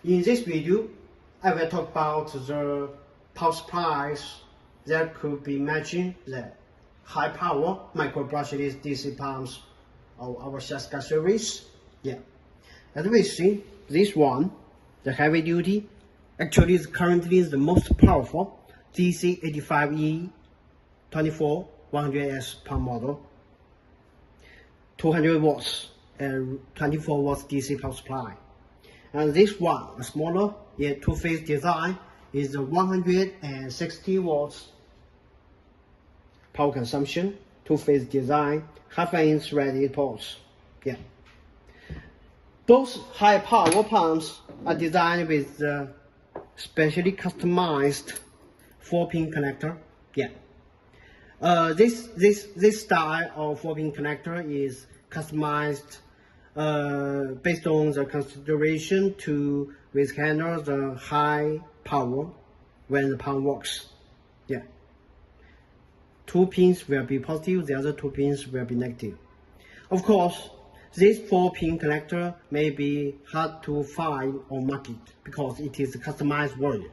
In this video, I will talk about the power supplies that could be matching the high power micro brushless DC pumps of our SHYSKY series. As we see, this one, the heavy duty, actually is currently the most powerful DC85E-24100S pump model. 200 watts and 24 watts DC power supply. And this one, a smaller yet two-phase design, is the 160 watts power consumption, two-phase design, half-inch radiator ports. Both high power pumps are designed with the specially customized 4-pin connector. This style of 4-pin connector is customized based on the consideration to withstand the high power when the pump works. Two pins will be positive, the other two pins will be negative. Of course, this 4-pin connector may be hard to find on market because it is a customized version.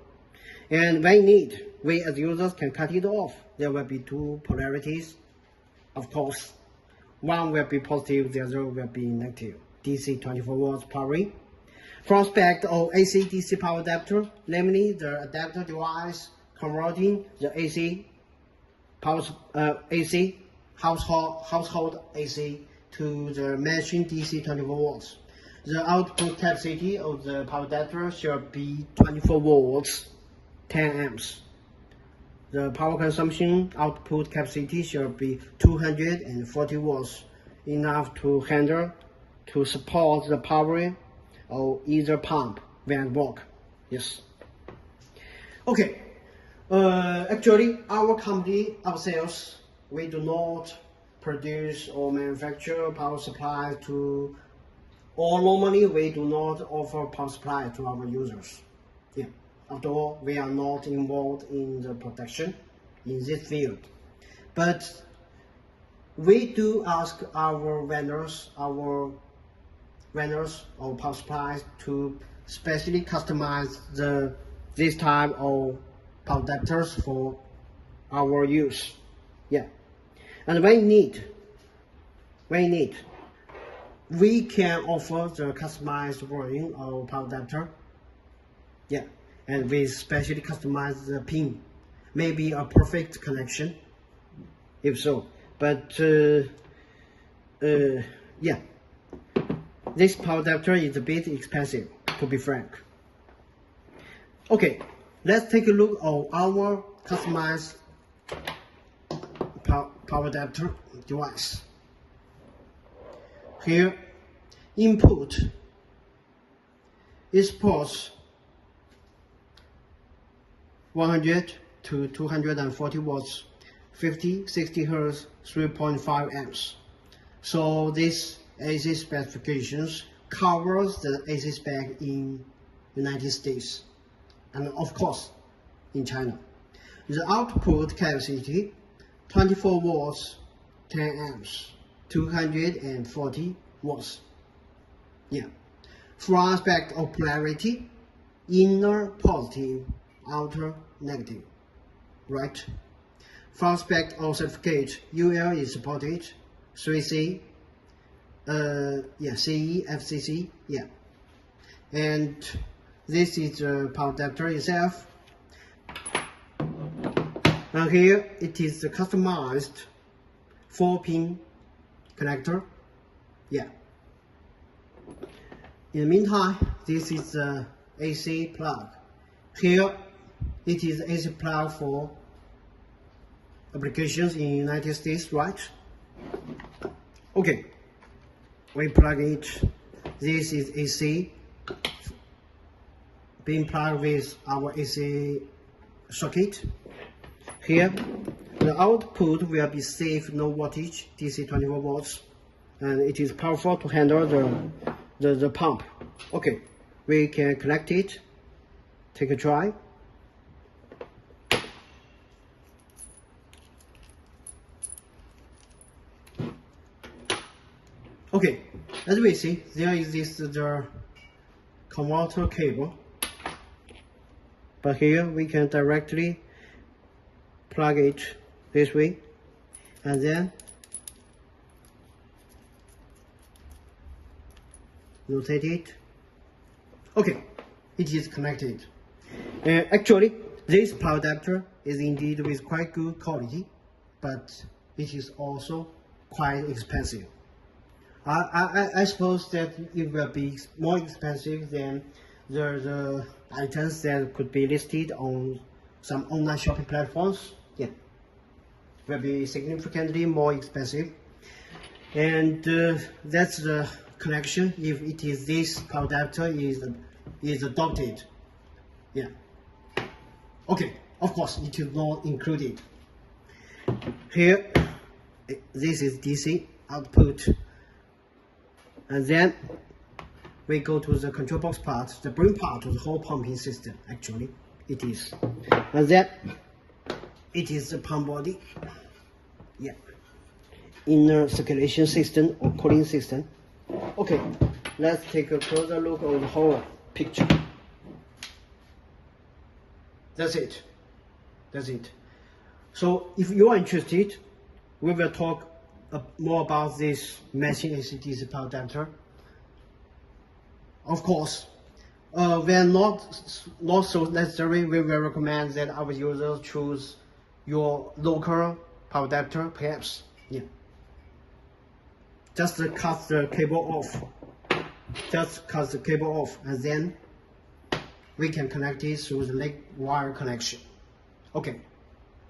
And when needed, we as users can cut it off. There will be two polarities, of course. One will be positive, the other will be negative. DC 24 watts powering. From spec of AC DC power adapter, namely the adapter device converting the AC power AC household AC to the matching DC 24 watts. The output capacity of the power adapter should be 24 volts, 10 amps. The power consumption output capacity should be 240 watts, enough to handle to support the powering of either pump when work. Actually, our company ourselves, we do not produce or manufacture power supply to, or normally we do not offer power supply to our users. After all, we are not involved in the production in this field. But we do ask our vendors of power supplies to specially customize this type of power adapters for our use. And when need, we can offer the customized version of power adapter. And we specially customize the pin. Maybe a perfect connection, if so. But this power adapter is a bit expensive, to be frank. Let's take a look at our customized power adapter device. Here, input is supports 100 to 240 watts, 50-60 Hz, 3.5 amps. So this AC specifications covers the AC spec in United States and of course in China. The output capacity 24 watts, 10 amps, 240 watts. From aspect of polarity, inner positive, outer negative, right? From aspect of certificate, UL is supported, 3C, CE, FCC, And this is the power adapter itself. And here it is the customized 4-pin connector. In the meantime, this is the AC plug. Here it is AC plug for applications in United States, right? We plug it. This is AC being plugged with our AC socket. Here, the output will be safe, no voltage, DC 24 volts, and it is powerful to handle the pump. We can connect it. Take a try. As we see, there is the converter cable But here we can directly plug it this way, and then rotate it. Okay, it is connected. Actually, this power adapter is indeed with quite good quality, but it is also quite expensive. I suppose that it will be more expensive than the items that could be listed on some online shopping platforms. Yeah, will be significantly more expensive. And that's the connection if it is this power adapter is adopted. Yeah. Okay, of course it is not included. Here, this is DC output. And then we go to the control box part, the brain part of the whole pumping system, actually, it is. And then it is the pump body. Yeah. Inner circulation system or cooling system. Okay, let's take a closer look at the whole picture. That's it. That's it. So if you are interested, we will talk more about this matching AC/DC power adapter. Of course, when not so necessary, we will recommend that our users choose your local power adapter, perhaps. Yeah. Just cut the cable off. Just cut the cable off, and then we can connect it through the leg wire connection. Okay.